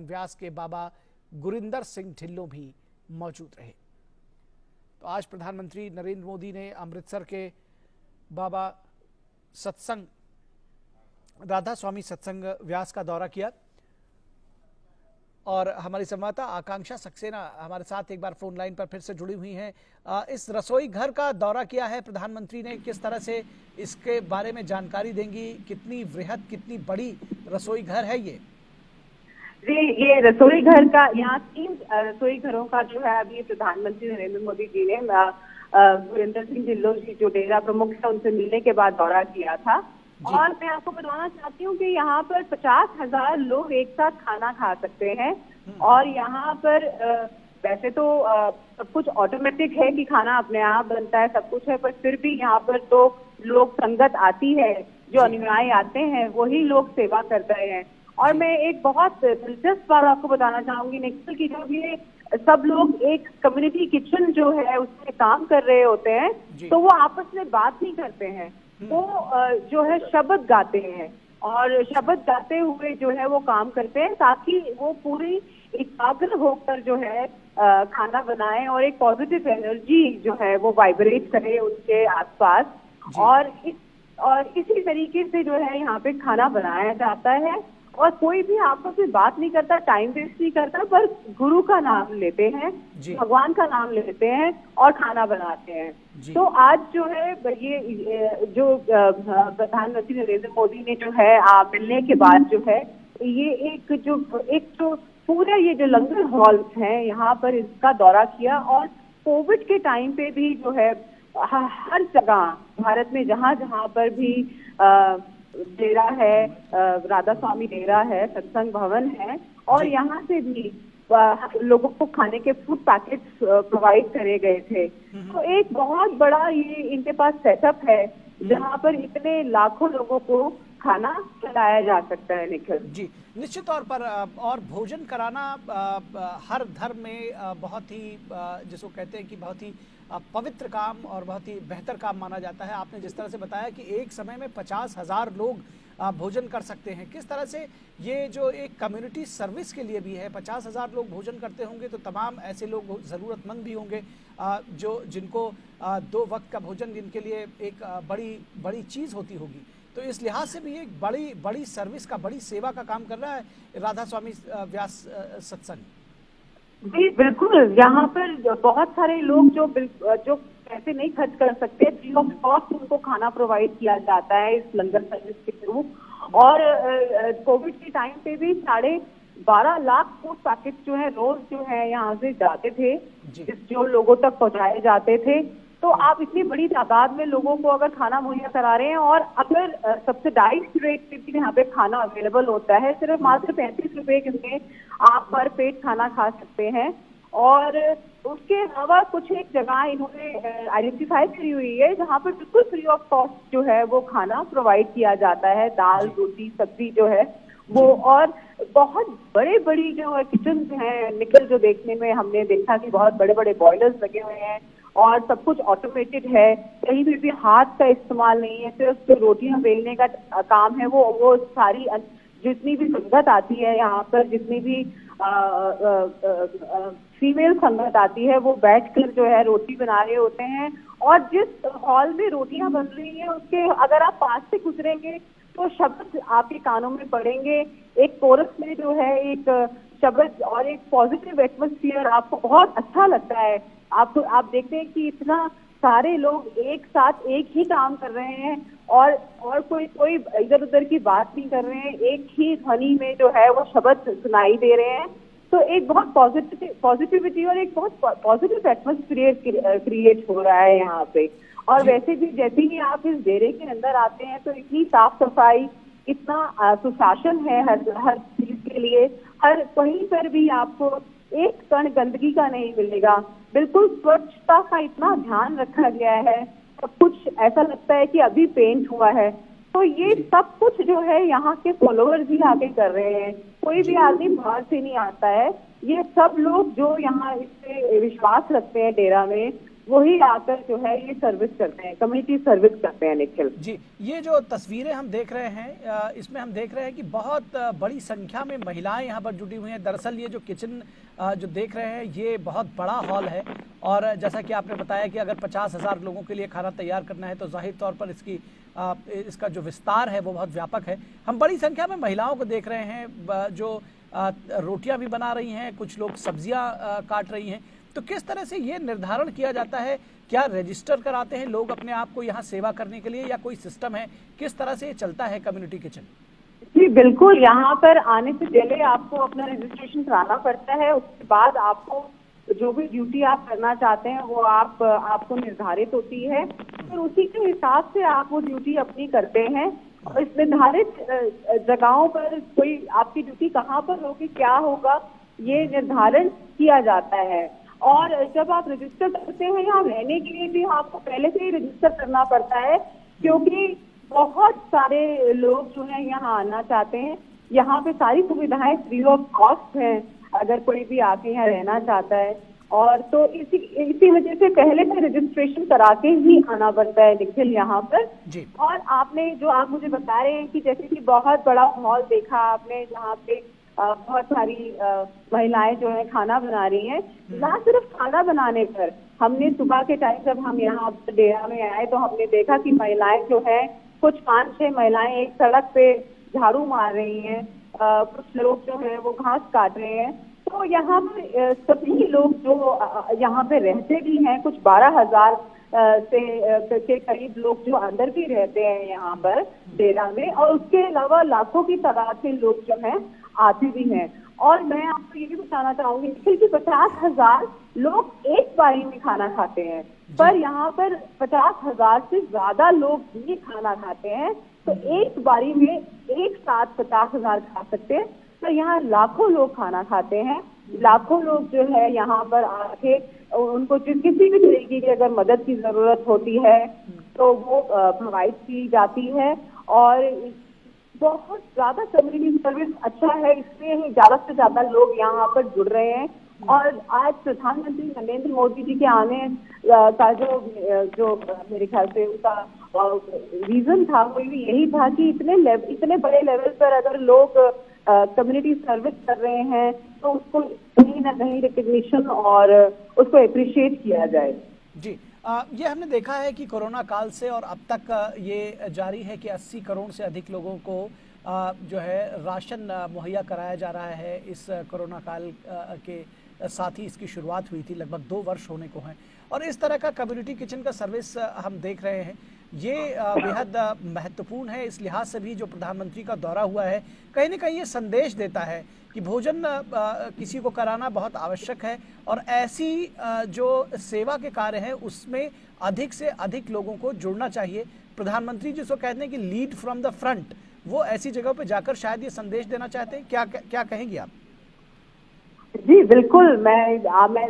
व्यास के बाबा गुरिंदर सिंह ढिल्लों भी मौजूद रहे। तो आज प्रधानमंत्री नरेंद्र मोदी ने अमृतसर के बाबा सत्संग राधा स्वामी सत्संग व्यास का दौरा किया और हमारी संवाददाता आकांक्षा सक्सेना हमारे साथ एक बार फोन लाइन पर फिर से जुड़ी हुई हैं। इस रसोई घर का दौरा किया है प्रधानमंत्री ने, किस तरह से इसके बारे में जानकारी देंगी? कितनी वृहद, कितनी बड़ी रसोई घर है ये? जी, ये रसोई घर का, यहाँ 3 रसोई घरों का जो है अभी प्रधानमंत्री नरेंद्र मोदी जी ने गुरिंदर सिंह ढिल्लों जी जो डेरा प्रमुख है उनसे मिलने के बाद दौरा किया था। और मैं आपको बताना चाहती हूँ कि यहाँ पर 50,000 लोग एक साथ खाना खा सकते हैं। और यहाँ पर वैसे तो सब कुछ ऑटोमेटिक है कि खाना अपने आप बनता है, सब कुछ है, पर फिर भी यहाँ पर तो लोग संगत आती है, जो अनुयायी आते हैं वही लोग सेवा कर रहे हैं। और मैं एक बहुत दिलचस्प बात आपको बताना चाहूंगी निखिल की, जब ये सब लोग एक कम्युनिटी किचन जो है उसमें काम कर रहे होते हैं तो वो आपस में बात नहीं करते हैं, वो जो है शब्द गाते हैं और शब्द गाते हुए जो है वो काम करते हैं ताकि वो पूरी एकाग्र होकर जो है खाना बनाएं और एक पॉजिटिव एनर्जी जो है वो वाइब्रेट करे उनके आसपास। और इसी तरीके से जो है यहाँ पे खाना बनाया जाता है और कोई भी आपस में बात नहीं करता, टाइम वेस्ट नहीं करता, पर गुरु का नाम लेते हैं, भगवान का नाम लेते हैं और खाना बनाते हैं। तो आज जो है ये जो प्रधानमंत्री नरेंद्र मोदी ने जो है मिलने के बाद जो है ये एक जो पूरा ये जो लंगर हॉल है यहाँ पर इसका दौरा किया। और कोविड के टाइम पे भी जो है हर जगह भारत में जहाँ जहाँ पर भी डेरा है, राधा स्वामी डेरा है, सत्संग भवन है और यहाँ से भी लोगों को खाने के फूड पैकेट्स प्रोवाइड करे गए थे। तो एक बहुत बड़ा ये इनके पास सेटअप है जहाँ पर इतने लाखों लोगों को खाना खिलाया जा सकता है। निखिल जी, निश्चित तौर पर और भोजन कराना हर धर्म में बहुत ही जिसको कहते हैं कि बहुत ही पवित्र काम और बहुत ही बेहतर काम माना जाता है। आपने जिस तरह से बताया कि एक समय में 50,000 लोग भोजन कर सकते हैं, किस तरह से ये जो एक कम्युनिटी सर्विस के लिए भी है। 50,000 लोग भोजन करते होंगे तो तमाम ऐसे लोग ज़रूरतमंद भी होंगे जो जिनको 2 वक्त का भोजन जिनके लिए एक बड़ी चीज़ होती होगी। तो इस लिहाज से भी एक बड़ी सर्विस का, बड़ी सेवा का काम कर रहा है राधा स्वामी व्यास सत्संग। जी बिल्कुल, यहाँ पर बहुत सारे लोग जो पैसे नहीं खर्च कर सकते, फ्री ऑफ कॉस्ट उनको खाना प्रोवाइड किया जाता है इस लंगर सर्विस के थ्रू। और कोविड के टाइम पे भी 12.5 लाख फूड पैकेट जो है रोज जो है यहाँ से जाते थे, जो लोगों तक पहुँचाए जाते थे। तो आप इतनी बड़ी तादाद में लोगों को अगर खाना मुहैया करा रहे हैं और अगर सब्सिडाइज्ड रेट पे भी यहाँ पे खाना अवेलेबल होता है, सिर्फ मात्र 35 रुपए में आप पर पेट खाना खा सकते हैं। और उसके अलावा कुछ एक जगह इन्होंने आइडेंटिफाई करी हुई है जहाँ पर बिल्कुल फ्री ऑफ कॉस्ट जो है वो खाना प्रोवाइड किया जाता है, दाल रोटी सब्जी जो है वो। और बहुत बड़ी जो किचन हैं निखिल, जो देखने में हमने देखा कि बहुत बड़े बड़े बॉयलर्स लगे हुए हैं और सब कुछ ऑटोमेटेड है, कहीं भी हाथ का इस्तेमाल नहीं है, सिर्फ जो रोटियां बेलने का काम है वो सारी जितनी भी संगत आती है यहाँ पर, जितनी भी फीमेल संगत आती है वो बैठकर जो है रोटी बना रहे होते हैं। और जिस हॉल में रोटियां बन रही है उसके अगर आप पास से गुजरेंगे तो शब्द आपके कानों में पड़ेंगे, एक कोरस में जो है एक शब्द और एक पॉजिटिव एटमॉस्फेयर आपको बहुत अच्छा लगता है। आप देखते हैं कि इतना सारे लोग एक साथ एक ही काम कर रहे हैं और कोई इधर उधर की बात नहीं कर रहे हैं, एक ही ध्वनि में जो है वो शब्द सुनाई दे रहे हैं। तो एक बहुत पॉजिटिविटी और एक बहुत पॉजिटिव एटमॉस्फेयर क्रिएट हो रहा है यहाँ पे। और वैसे भी जैसे ही आप इस डेरे के अंदर आते हैं तो इतनी साफ सफाई, इतना सुशासन है हर चीज के लिए, हर कहीं पर भी आपको एक कण गंदगी का नहीं मिलेगा, बिल्कुल स्वच्छता का इतना ध्यान रखा गया है, सब कुछ ऐसा लगता है कि अभी पेंट हुआ है। तो ये सब कुछ जो है यहाँ के फॉलोअर्स भी आके कर रहे हैं, कोई भी आदमी बाहर से नहीं आता है। ये सब लोग जो यहाँ इस पे विश्वास रखते हैं डेरा में, वही आकर जो है ये सर्विस करते हैं, कम्युनिटी सर्विस करते हैं। निखिल जी, ये जो तस्वीरें हम देख रहे हैं इसमें हम देख रहे हैं कि बहुत बड़ी संख्या में महिलाएं यहाँ पर जुटी हुई हैं। दरअसल ये जो किचन जो देख रहे हैं ये बहुत बड़ा हॉल है और जैसा कि आपने बताया कि अगर 50,000 लोगों के लिए खाना तैयार करना है तो जाहिर तौर पर इसका जो विस्तार है वो बहुत व्यापक है। हम बड़ी संख्या में महिलाओं को देख रहे हैं जो रोटियां भी बना रही हैं, कुछ लोग सब्जियां काट रही हैं। तो किस तरह से ये निर्धारण किया जाता है, क्या रजिस्टर कराते हैं लोग अपने आप को यहाँ सेवा करने के लिए या कोई सिस्टम है, किस तरह से ये चलता है कम्युनिटी किचन? जी बिल्कुल, यहाँ पर आने से पहले आपको अपना रजिस्ट्रेशन कराना पड़ता है। उसके बाद आपको जो भी ड्यूटी आप करना चाहते हैं वो आपको निर्धारित होती है, फिर उसी के हिसाब से आप वो ड्यूटी अपनी करते हैं। और इस निर्धारित जगहों पर कोई आपकी ड्यूटी कहाँ पर होगी, क्या होगा, ये निर्धारण किया जाता है। और जब आप रजिस्टर करते हैं, यहाँ रहने के लिए भी आपको पहले से ही रजिस्टर करना पड़ता है, क्योंकि बहुत सारे लोग जो है यहाँ आना चाहते हैं। यहाँ पे सारी सुविधाएं फ्री ऑफ कॉस्ट हैं, अगर कोई भी आके यहाँ रहना चाहता है। और तो इसी वजह से पहले से रजिस्ट्रेशन करा के ही आना पड़ता है निखिल यहाँ पर जी। और आपने जो आप मुझे बता रहे हैं कि जैसे कि बहुत बड़ा हॉल देखा आपने, जहाँ पे बहुत सारी महिलाएं जो है खाना बना रही हैं। ना सिर्फ खाना बनाने पर, हमने सुबह के टाइम जब हम यहाँ डेरा में आए तो हमने देखा कि महिलाएं जो है, कुछ 5-6 महिलाएं एक सड़क पे झाड़ू मार रही हैं, कुछ लोग जो है वो घास काट रहे हैं। तो यहाँ पर सभी लोग जो यहाँ पे रहते भी हैं, कुछ 12,000 के करीब लोग जो अंदर भी रहते हैं यहाँ पर डेरा में, और उसके अलावा लाखों की तादाद से लोग जो हैं आते भी हैं। और मैं आपको ये भी बताना चाहूंगी कि 50,000 लोग एक बारी में खाना खाते हैं, पर यहाँ पर 50,000 से ज्यादा लोग भी खाना खाते हैं। तो एक बारी में एक साथ 50,000 खा सकते हैं, तो यहाँ लाखों लोग खाना खाते हैं। लाखों लोग जो है यहाँ पर आके उनको किसी भी तरीके की अगर मदद की जरूरत होती है तो वो प्रोवाइड की जाती है। और बहुत ज्यादा कम्युनिटी सर्विस अच्छा है, इसलिए ही ज्यादा से ज्यादा लोग यहाँ पर जुड़ रहे हैं। और आज प्रधानमंत्री नरेंद्र मोदी जी के आने का जो मेरे ख्याल से उसका रीजन था वो भी यही था कि इतने बड़े लेवल पर अगर लोग कम्युनिटी सर्विस कर रहे हैं तो उसको कहीं ना कहीं रिकग्निशन और उसको अप्रिशिएट किया जाए। जी, ये हमने देखा है कि कोरोना काल से और अब तक ये जारी है कि 80 करोड़ से अधिक लोगों को जो है राशन मुहैया कराया जा रहा है। इस कोरोना काल के साथ ही इसकी शुरुआत हुई थी, लगभग 2 वर्ष होने को हैं। और इस तरह का कम्युनिटी किचन का सर्विस हम देख रहे हैं, ये बेहद महत्वपूर्ण है। इस लिहाज से भी जो प्रधानमंत्री का दौरा हुआ है, कहीं ना कहीं ये संदेश देता है कि भोजन किसी को कराना बहुत आवश्यक है और ऐसी जो सेवा के कार्य हैं उसमें अधिक से अधिक लोगों को जुड़ना चाहिए। प्रधानमंत्री जिसको कहते हैं कि लीड फ्रॉम द फ्रंट, वो ऐसी जगह पे जाकर शायद ये संदेश देना चाहते हैं। क्या कहेंगी आप? जी बिल्कुल, मैं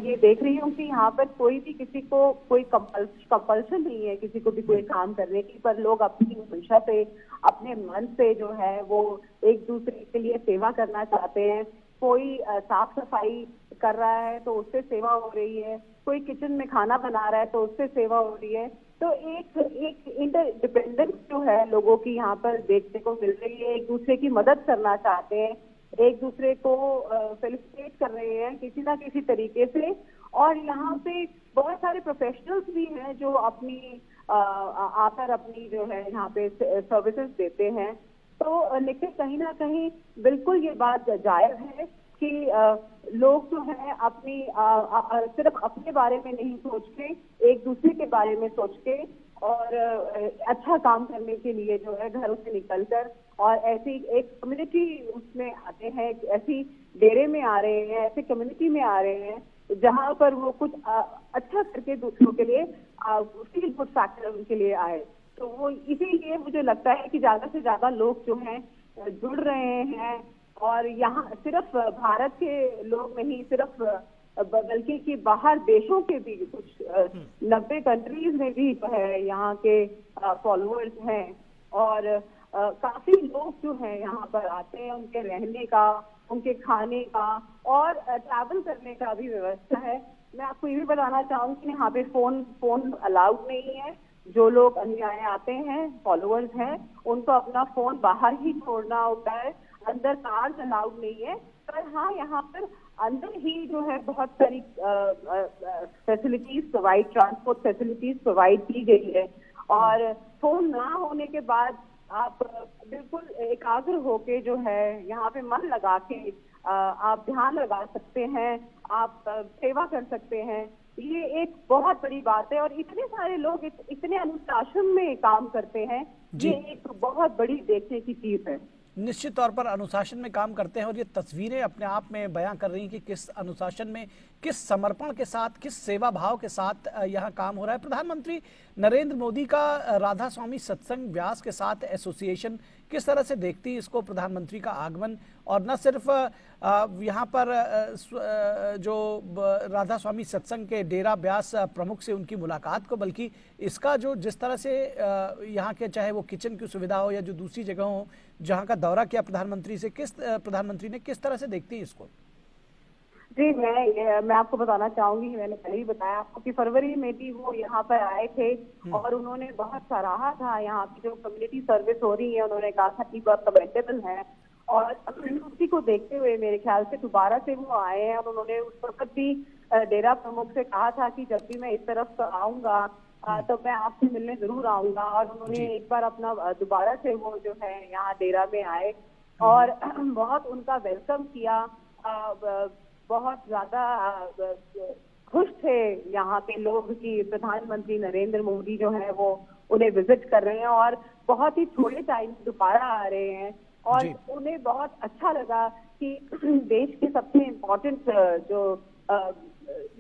ये देख रही हूँ कि यहाँ पर कोई भी किसी को कोई कंपल्शन नहीं है किसी को भी कोई काम करने की, पर लोग अपनी मंशा से, अपने मन से जो है वो एक दूसरे के लिए सेवा करना चाहते हैं। कोई साफ सफाई कर रहा है तो उससे सेवा हो रही है, कोई किचन में खाना बना रहा है तो उससे सेवा हो रही है। तो एक इंटरडिपेंडेंस जो है लोगों की यहाँ पर देखने को मिल रही है, एक दूसरे की मदद करना चाहते हैं, एक दूसरे को फेलिसिटेट कर रहे हैं किसी ना किसी तरीके से। और यहाँ पे बहुत सारे प्रोफेशनल्स भी हैं जो आकर अपनी जो है यहाँ पे सर्विसेज देते हैं। तो लेकिन कहीं ना कहीं बिल्कुल ये बात जायज है कि लोग जो है अपनी सिर्फ अपने बारे में नहीं सोच के, एक दूसरे के बारे में सोच के और अच्छा काम करने के लिए जो है घरों से निकलकर और ऐसी एक कम्युनिटी उसमें आते हैं, ऐसी डेरे में आ रहे हैं, ऐसे कम्युनिटी में आ रहे हैं जहां पर वो कुछ अच्छा करके दूसरों के लिए फील गुड फैक्टर उनके लिए आए। तो वो इसीलिए मुझे लगता है कि ज्यादा से ज्यादा लोग जो हैं जुड़ रहे हैं। और यहाँ सिर्फ भारत के लोग नहीं, सिर्फ बल्कि कि बाहर देशों के भी कुछ 90 कंट्रीज में भी जो है यहाँ के फॉलोअर्स हैं। और काफी लोग जो हैं यहाँ पर आते हैं, उनके रहने का, उनके खाने का और ट्रैवल करने का भी व्यवस्था है। मैं आपको ये भी बताना चाहूंगी यहाँ पे फोन अलाउड नहीं है। जो लोग अनुयायी आते हैं, फॉलोअर्स हैं, उनको अपना फोन बाहर ही छोड़ना होता है। अंदर कार्स अलाउड नहीं है। पर हाँ, यहाँ पर अंदर ही जो है बहुत सारी facilities provide, transport facilities provide की गई है। और फोन ना होने के बाद आप बिल्कुल एकाग्र होके जो है यहाँ पे मन लगा के आप ध्यान लगा सकते हैं, आप सेवा कर सकते हैं। ये एक बहुत बड़ी बात है और इतने सारे लोग इतने अनुशासन में काम करते हैं, ये एक बहुत बड़ी देखने की चीज है। निश्चित तौर पर अनुशासन में काम करते हैं और ये तस्वीरें अपने आप में बयां कर रही हैं कि किस अनुशासन में, किस समर्पण के साथ, किस सेवा भाव के साथ यहाँ काम हो रहा है। प्रधानमंत्री नरेंद्र मोदी का राधा स्वामी सत्संग व्यास के साथ एसोसिएशन किस तरह से देखती है इसको, प्रधानमंत्री का आगमन, और न सिर्फ यहाँ पर जो राधा स्वामी सत्संग के डेरा व्यास प्रमुख से उनकी मुलाकात को, बल्कि इसका जो जिस तरह से यहाँ के चाहे वो किचन की सुविधा हो या जो दूसरी जगह हो जहाँ का दौरा किया प्रधानमंत्री से, प्रधानमंत्री ने किस तरह से देखती है इसको? जी, मैं आपको बताना चाहूंगी, मैंने पहले ही बताया आपको कि फरवरी में भी वो यहाँ पर आए थे और उन्होंने बहुत सराहा था यहाँ की जो कम्युनिटी सर्विस हो रही है। उन्होंने कहा था कि बहुत कमेंडेबल है और उसी को देखते हुए मेरे ख्याल से दोबारा से वो आए हैं। और उन्होंने उस वक्त भी डेरा प्रमुख से कहा था कि जब भी मैं इस तरफ आऊंगा तो मैं आपसे मिलने जरूर आऊंगा। और उन्होंने एक बार अपना दोबारा से वो जो है यहाँ डेरा में आए और बहुत उनका वेलकम किया। बहुत ज्यादा खुश थे यहाँ के लोग कि प्रधानमंत्री नरेंद्र मोदी जो है वो उन्हें विजिट कर रहे हैं और बहुत ही थोड़े टाइम दोबारा आ रहे हैं। और उन्हें बहुत अच्छा लगा कि देश के सबसे इम्पोर्टेंट जो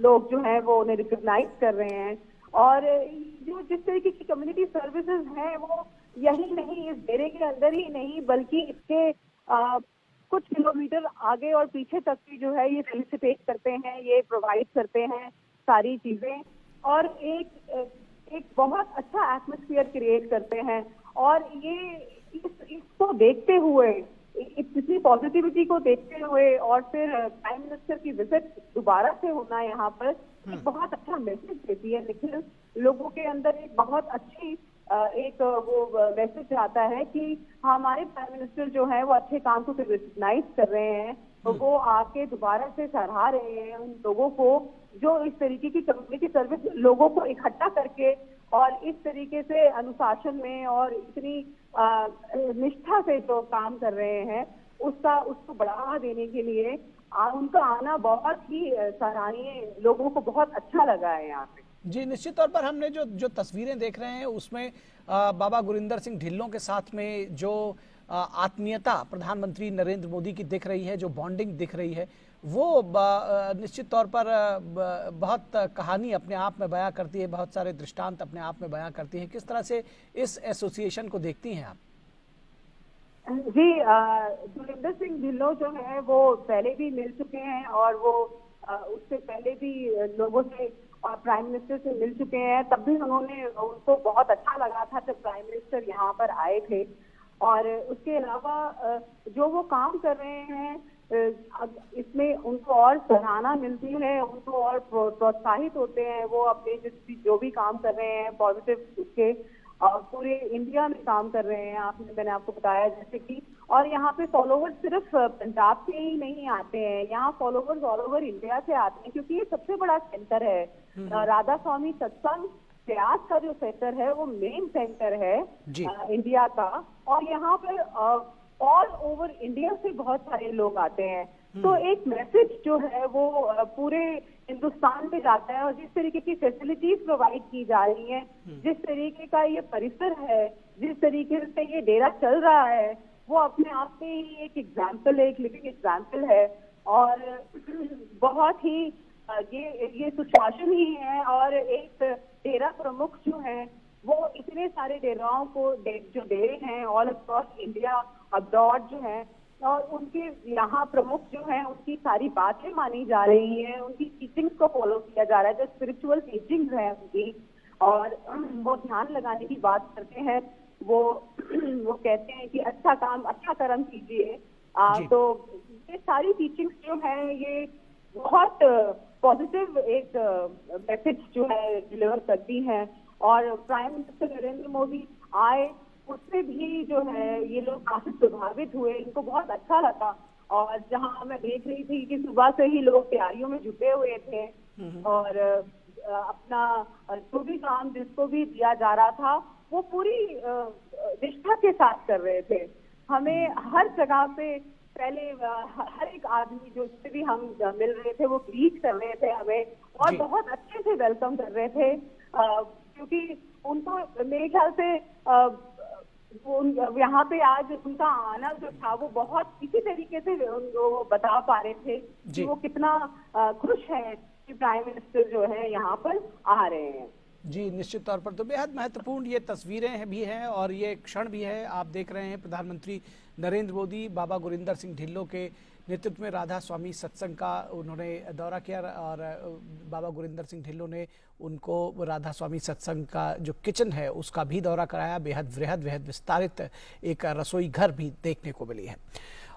लोग जो हैं वो उन्हें रिकॉग्नाइज कर रहे हैं। और जो जिस तरीके की कम्युनिटी सर्विसेज हैं वो यही नहीं, इस डेरे के अंदर ही नहीं बल्कि इसके कुछ किलोमीटर आगे और पीछे तक की जो है ये फैसिलिटेट करते हैं, ये प्रोवाइड करते हैं सारी चीजें और एक बहुत अच्छा एटमॉस्फेयर क्रिएट करते हैं। और ये इसको देखते हुए, इतनी पॉजिटिविटी को देखते हुए और फिर प्राइम मिनिस्टर की विजिट दोबारा से होना यहाँ पर एक बहुत अच्छा मैसेज देती है निखिल। लोगों के अंदर एक बहुत अच्छी एक वो मैसेज आता है कि हमारे प्राइम मिनिस्टर जो है वो अच्छे काम को रिकॉग्नाइज कर रहे हैं, तो वो आके दोबारा से सराहा रहे हैं उन लोगों को जो इस तरीके की कम्युनिटी सर्विस लोगों को इकट्ठा करके और इस तरीके से अनुशासन में और इतनी निष्ठा से जो काम कर रहे हैं उसको बढ़ावा देने के लिए उनका आना बहुत ही सराहनीय, लोगों को बहुत अच्छा लगा है यहाँ पे। जी, निश्चित तौर पर हमने जो तस्वीरें देख रहे हैं उसमें बाबा गुरिंदर सिंह ढिल्लों के साथ में जो आत्मीयता प्रधानमंत्री नरेंद्र मोदी की दिख रही है, जो बॉन्डिंग दिख रही है, वो निश्चित तौर पर बहुत कहानी अपने आप में बयां करती है, बहुत सारे दृष्टांत अपने आप में बयां करती है। किस तरह से इस एसोसिएशन को देखती हैं आप? जी, गुरिंदर सिंह ढिल्लों जो है वो पहले भी मिल चुके हैं और वो उससे पहले भी लोगों से और प्राइम मिनिस्टर से मिल चुके हैं। तब भी उनको बहुत अच्छा लगा था जब प्राइम मिनिस्टर यहाँ पर आए थे। और उसके अलावा जो वो काम कर रहे हैं इसमें उनको और सराहना मिलती है, उनको और प्रोत्साहित होते हैं। वो अपने जो भी काम कर रहे हैं पॉजिटिव उसके पूरे इंडिया में काम कर रहे हैं। मैंने आपको बताया जैसे कि, और यहाँ पे फॉलोवर्स सिर्फ पंजाब से ही नहीं आते हैं, यहाँ फॉलोवर्स ऑल ओवर इंडिया से आते हैं क्योंकि ये सबसे बड़ा सेंटर है। राधा स्वामी सत्संग व्यास का जो सेंटर है वो मेन सेंटर है इंडिया का। और यहाँ पर ऑल ओवर इंडिया से बहुत सारे लोग आते हैं। तो एक मैसेज जो है वो पूरे हिंदुस्तान में जाता है। और जिस तरीके की फैसिलिटीज प्रोवाइड की जा रही हैं, जिस तरीके का ये परिसर है, जिस तरीके से ये डेरा चल रहा है, वो अपने आप में ही एक एग्जाम्पल है, एक लिविंग एग्जाम्पल है। और बहुत ही ये सुशासन ही है। और एक डेरा प्रमुख जो है वो इतने सारे डेराओं को जो डेरे हैं ऑल अक्रॉस इंडिया अब्रॉड जो है, और उनके यहाँ प्रमुख जो हैं उनकी सारी बातें मानी जा रही हैं, उनकी टीचिंग्स को फॉलो किया जा रहा है, जो स्पिरिचुअल टीचिंग्स हैं उनकी, और वो ध्यान लगाने की बात करते हैं। वो कहते हैं कि अच्छा काम, अच्छा कर्म कीजिए। तो ये सारी टीचिंग्स जो हैं ये बहुत पॉजिटिव एक मैसेज जो है डिलीवर करती हैं। और प्राइम मिनिस्टर नरेंद्र मोदी आए, उससे भी जो है ये लोग काफी प्रभावित हुए, इनको बहुत अच्छा लगा। और जहां मैं देख रही थी कि सुबह से ही लोग तैयारियों में जुटे हुए थे और अपना जो भी काम जिसको भी दिया जा रहा था वो पूरी निष्ठा के साथ कर रहे थे। हमें हर जगह पे पहले हर एक आदमी जो उससे भी हम मिल रहे थे वो ग्रीट कर रहे थे हमें और बहुत अच्छे से वेलकम कर रहे थे, क्योंकि उनको मेरे ख्याल से यहाँ पे आज उनका आना जो था वो बहुत इसी तरीके से वो बता पा रहे थे कि वो कितना खुश है कि प्राइम मिनिस्टर जो है यहाँ पर आ रहे हैं। जी, निश्चित तौर पर तो बेहद महत्वपूर्ण ये तस्वीरें भी हैं और ये क्षण भी है। आप देख रहे हैं प्रधानमंत्री नरेंद्र मोदी बाबा गुरिंदर सिंह ढिल्लों के नेतृत्व में राधा स्वामी सत्संग का उन्होंने दौरा किया और बाबा गुरिंदर सिंह ढिल्लों ने उनको राधा स्वामी सत्संग का जो किचन है उसका भी दौरा कराया। बेहद वृहद बेहद विस्तारित एक रसोई घर भी देखने को मिली है।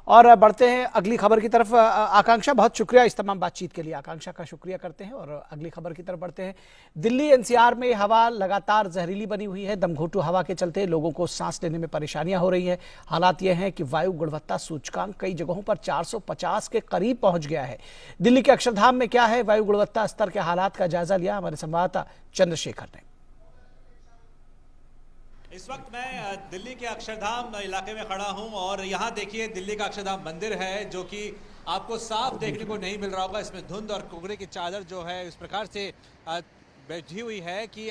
और बढ़ते हैं अगली खबर की तरफ। आकांक्षा, बहुत शुक्रिया इस तमाम बातचीत के लिए। आकांक्षा का शुक्रिया करते हैं और अगली खबर की तरफ बढ़ते हैं। दिल्ली एनसीआर में हवा लगातार जहरीली बनी हुई है। दमघोंटू हवा के चलते लोगों को सांस लेने में परेशानियां हो रही है। हालात यह हैं कि वायु गुणवत्ता सूचकांक कई जगहों पर 450 के करीब पहुंच गया है। दिल्ली के अक्षरधाम में क्या है वायु गुणवत्ता स्तर के हालात का जायजा लिया हमारे संवाददाता चंद्रशेखर ने। इस वक्त मैं दिल्ली के अक्षरधाम इलाके में खड़ा हूं और यहां देखिए दिल्ली का अक्षरधाम मंदिर है जो कि आपको साफ देखने को नहीं मिल रहा होगा। इसमें धुंध और कोहरे की चादर जो है इस प्रकार से बैठी हुई है कि